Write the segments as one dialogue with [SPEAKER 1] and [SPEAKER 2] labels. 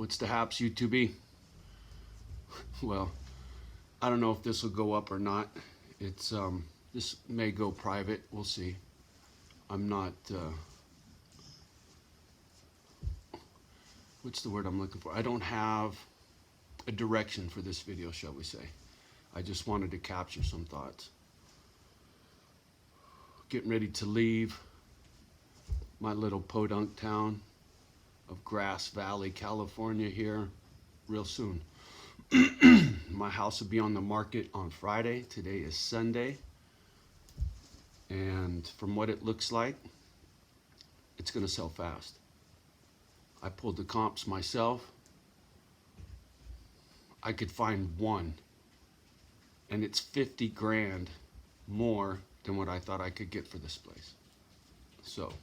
[SPEAKER 1] What's the haps, YouTube? Well, I don't know if this will go up or not. It's this may go private. We'll see. I'm not. What's the word I'm looking for? I don't have a direction for this video, shall we say. I just wanted to capture some thoughts. Getting ready to leave my little podunk town of Grass Valley, California here real soon. My house will be on the market on Friday. Today is Sunday. And from what it looks like, it's going to sell fast. I pulled the comps myself. I could find one, and it's 50 grand more than what I thought I could get for this place. So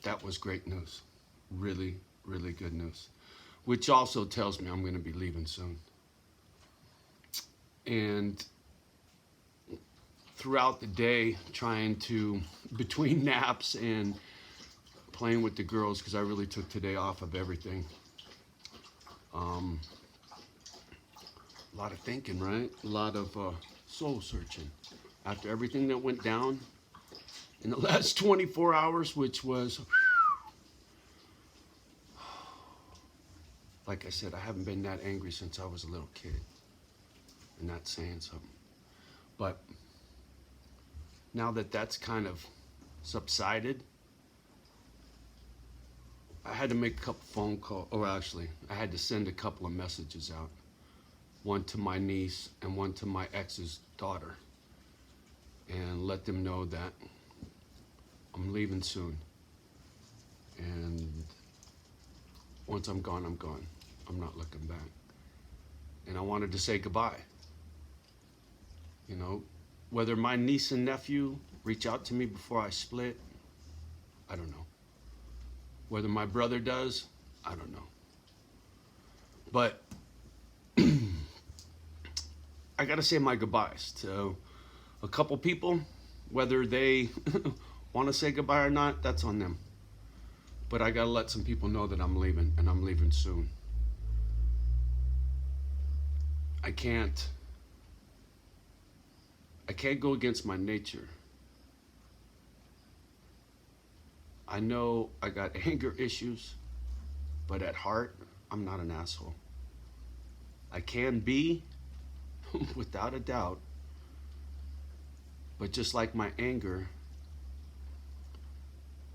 [SPEAKER 1] that was great news. Really, really good news. Which also tells me I'm going to be leaving soon. And throughout the day, trying to, between naps and playing with the girls, because I really took today off of everything. A lot of thinking, right? A lot of soul searching. After everything that went down in the last 24 hours, which was, like I said, I haven't been that angry since I was a little kid. And that's saying something. But now that that's kind of subsided, I had to make a couple phone calls, or actually, I had to send a couple of messages out. One to my niece and one to my ex's daughter. And let them know that I'm leaving soon. And once I'm gone, I'm gone. I'm not looking back. And I wanted to say goodbye. You know, whether my niece and nephew reach out to me before I split, I don't know. Whether my brother does, I don't know. But I gotta say my goodbyes to a couple people. Whether they want to say goodbye or not, that's on them. But I gotta let some people know that I'm leaving, and I'm leaving soon. I can't go against my nature. I know I got anger issues, but at heart, I'm not an asshole. I can be, without a doubt, but just like my anger,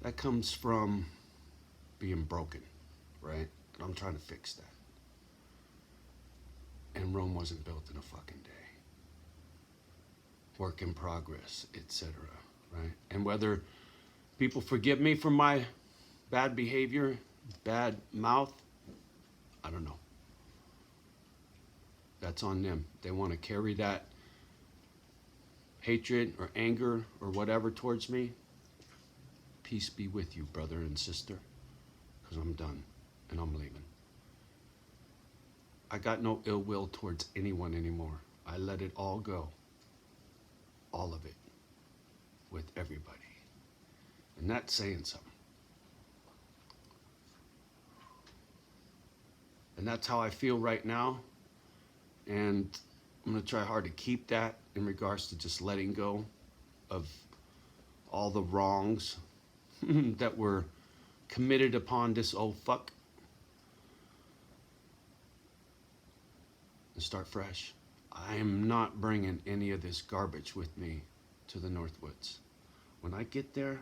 [SPEAKER 1] that comes from being broken, right? And I'm trying to fix that. And Rome wasn't built in a fucking day. Work in progress, etc., right? And whether people forgive me for my bad behavior, bad mouth, I don't know. That's on them. They want to carry that hatred or anger or whatever towards me. Peace be with you, brother and sister, because I'm done and I'm leaving. I got no ill will towards anyone anymore. I let it all go. All of it. With everybody. And that's saying something. And that's how I feel right now. And I'm going to try hard to keep that in regards to just letting go of all the wrongs that were committed upon this old fuck. And start fresh. I am not bringing any of this garbage with me to the Northwoods. When I get there,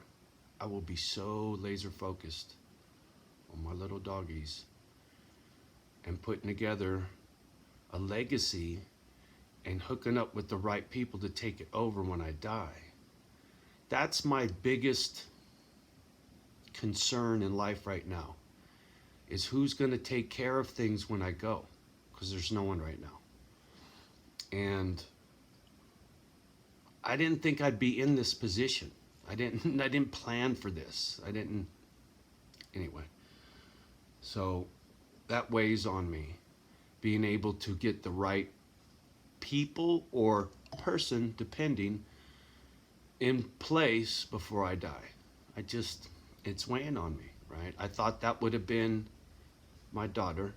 [SPEAKER 1] I will be so laser focused on my little doggies and putting together a legacy and hooking up with the right people to take it over when I die. That's my biggest concern in life right now, is who's going to take care of things when I go, because there's no one right now. And I didn't think I'd be in this position. I didn't plan for this. Anyway. So that weighs on me, being able to get the right people or person, depending, in place before I die. It's weighing on me, right? I thought that would have been my daughter.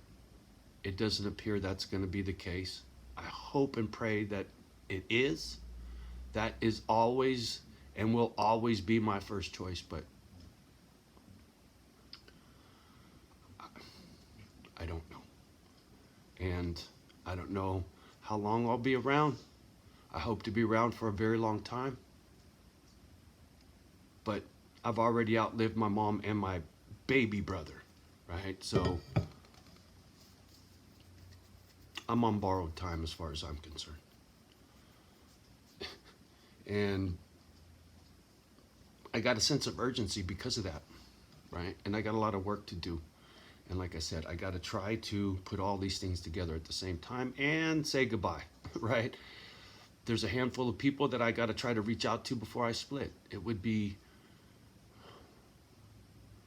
[SPEAKER 1] It doesn't appear that's going to be the case. I hope and pray that it is. That is always and will always be my first choice, but I don't know. And I don't know how long I'll be around. I hope to be around for a very long time. But I've already outlived my mom and my baby brother, right? So I'm on borrowed time as far as I'm concerned. And I got a sense of urgency because of that, right? And I got a lot of work to do. And like I said, I got to try to put all these things together at the same time and say goodbye, right? There's a handful of people that I got to try to reach out to before I split. It would be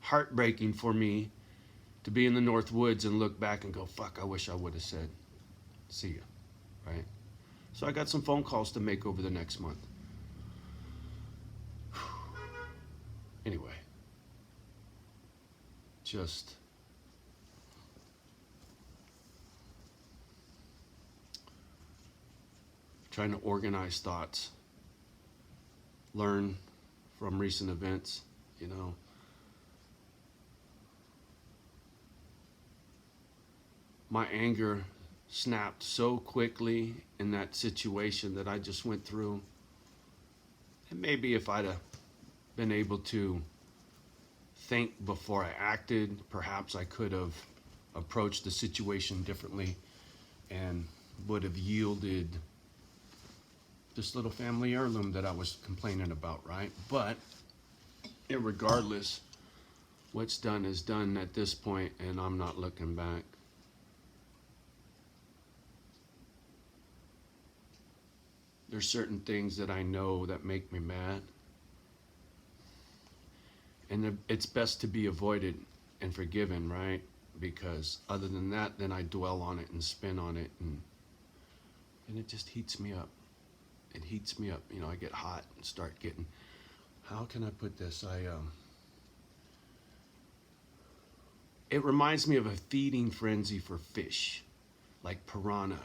[SPEAKER 1] heartbreaking for me to be in the North Woods and look back and go, fuck, I wish I would have said, see ya, right? So I got some phone calls to make over the next month. Anyway, just trying to organize thoughts, learn from recent events, you know. My anger snapped so quickly in that situation that I just went through. And maybe if I'd have been able to think before I acted, perhaps I could have approached the situation differently and would have yielded this little family heirloom that I was complaining about, right? But irregardless, what's done is done at this point, and I'm not looking back. There's certain things that I know that make me mad, and it's best to be avoided and forgiven, right? Because other than that, then I dwell on it and spin on it, and it just heats me up. It heats me up. You know, I get hot and start getting, how can I put this? It reminds me of a feeding frenzy for fish, like piranha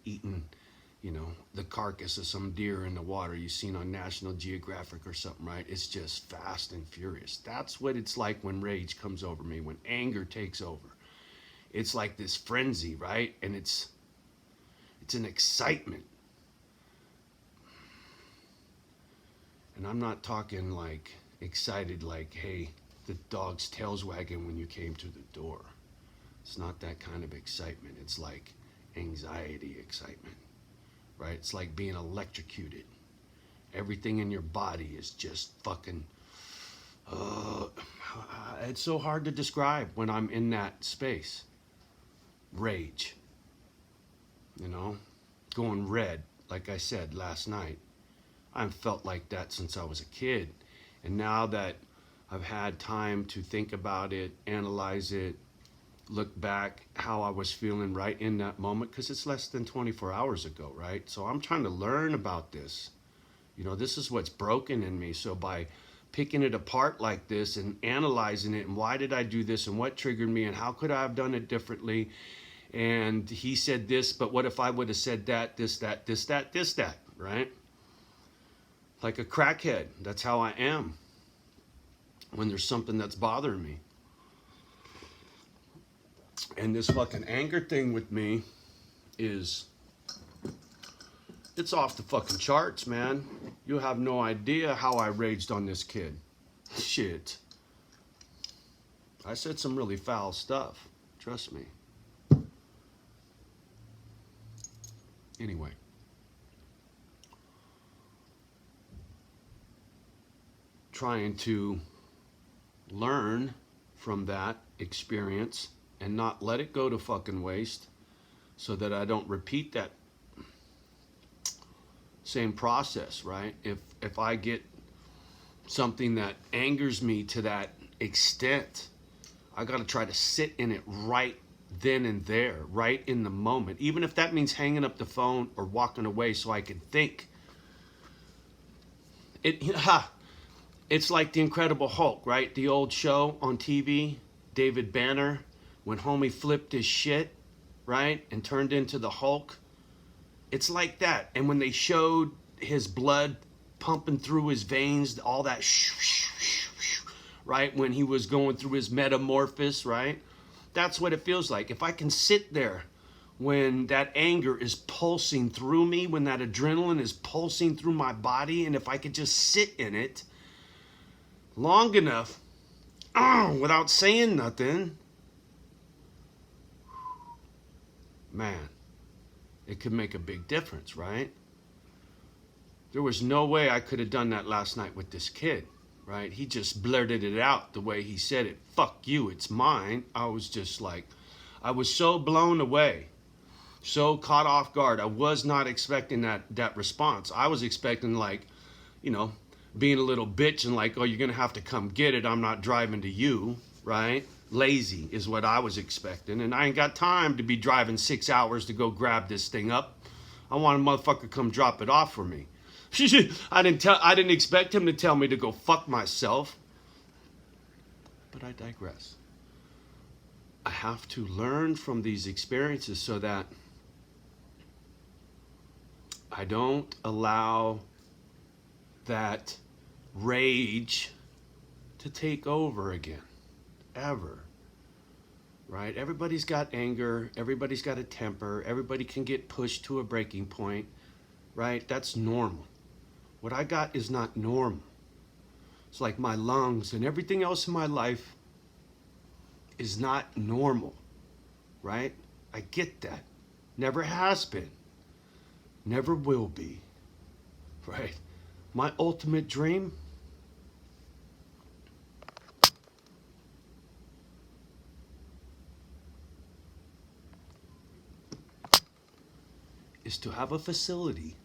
[SPEAKER 1] eating, you know, the carcass of some deer in the water you've seen on National Geographic or something, right? It's just fast and furious. That's what it's like when rage comes over me, when anger takes over. It's like this frenzy, right? And it's an excitement. And I'm not talking like excited like, hey, the dog's tail's wagging when you came through the door. It's not that kind of excitement. It's like anxiety excitement, right? It's like being electrocuted. Everything in your body is just fucking, it's so hard to describe when I'm in that space. Rage, you know, going red, like I said last night. I've felt like that since I was a kid. And now that I've had time to think about it, analyze it, look back how I was feeling right in that moment, because it's less than 24 hours ago, right? So I'm trying to learn about this. You know, this is what's broken in me. So by picking it apart like this and analyzing it, and why did I do this, and what triggered me, and how could I have done it differently? And he said this, but what if I would have said that, this, that, right? Like a crackhead. That's how I am when there's something that's bothering me. And this fucking anger thing with me is, it's off the fucking charts, man. You have no idea how I raged on this kid. Shit. I said some really foul stuff. Trust me. Anyway. Trying to learn from that experience and not let it go to fucking waste, so that I don't repeat that same process, right? If I get something that angers me to that extent, I got to try to sit in it right then and there, right in the moment, even if that means hanging up the phone or walking away so I can think. It's like the Incredible Hulk, right? The old show on TV, David Banner, when homie flipped his shit, right, and turned into the Hulk. It's like that. And when they showed his blood pumping through his veins, all that right, when he was going through his metamorphosis, right? That's what it feels like. If I can sit there when that anger is pulsing through me, when that adrenaline is pulsing through my body, and if I could just sit in it long enough without saying nothing, man, it could make a big difference, right? There was no way I could have done that last night with this kid, right? He just blurted it out the way he said it. Fuck you, it's mine. I was just like, I was so blown away, so caught off guard. I was not expecting that response. I was expecting, like, you know, being a little bitch and like, oh, you're gonna have to come get it. I'm not driving to you, right? Lazy is what I was expecting, and I ain't got time to be driving 6 hours to go grab this thing up. I want a motherfucker to come drop it off for me. I didn't expect him to tell me to go fuck myself. But I digress. I have to learn from these experiences so that I don't allow that rage to take over again, ever. Right? Everybody's got anger, everybody's got a temper, everybody can get pushed to a breaking point, right? That's normal. What I got is not normal. It's like my lungs and everything else in my life is not normal, right? I get that. Never has been. Never will be, right? My ultimate dream is to have a facility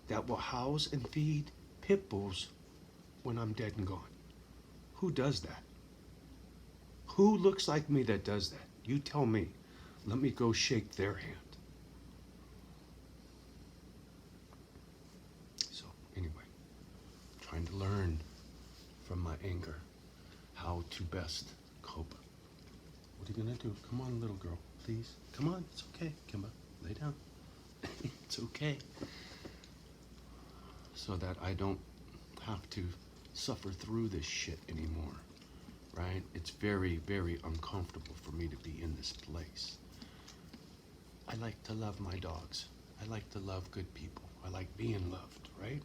[SPEAKER 1] that will house and feed pit bulls when I'm dead and gone. Who does that? Who looks like me that does that? You tell me. Let me go shake their hand. So, anyway, trying to learn from my anger how to best cope. What are you gonna do? Come on, little girl, please. Come on, it's okay, Kimba. Lay down. It's okay. So that I don't have to suffer through this shit anymore, right? It's very, very uncomfortable for me to be in this place. I like to love my dogs. I like to love good people. I like being loved, right?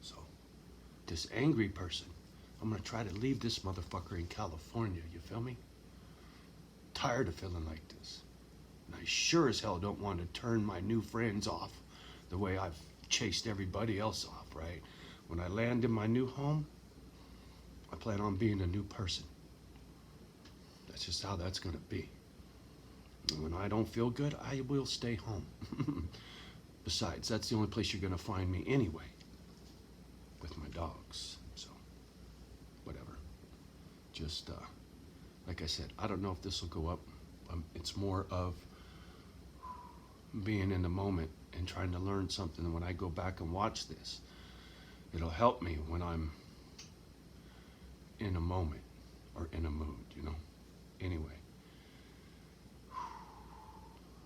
[SPEAKER 1] So, this angry person, I'm gonna try to leave this motherfucker in California, you feel me? Tired of feeling like this. And I sure as hell don't want to turn my new friends off the way I've chased everybody else off, right? When I land in my new home, I plan on being a new person. That's just how that's gonna be. And when I don't feel good, I will stay home. Besides, that's the only place you're gonna find me anyway, with my dogs. So, whatever. Just, like I said, I don't know if this will go up. It's more of being in the moment and trying to learn something. And when I go back and watch this, it'll help me when I'm in a moment or in a mood, you know? Anyway,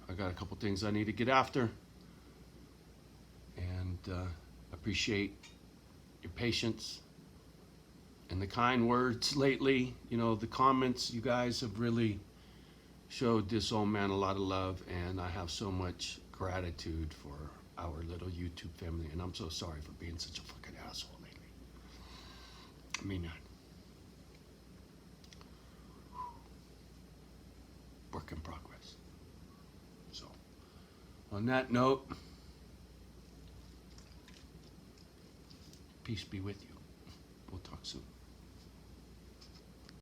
[SPEAKER 1] I got a couple things I need to get after, and appreciate your patience and the kind words lately. You know, the comments, you guys have really showed this old man a lot of love, and I have so much gratitude for our little YouTube family, and I'm so sorry for being such a fucking asshole lately. I mean that. Work in progress. So, on that note, peace be with you. We'll talk soon.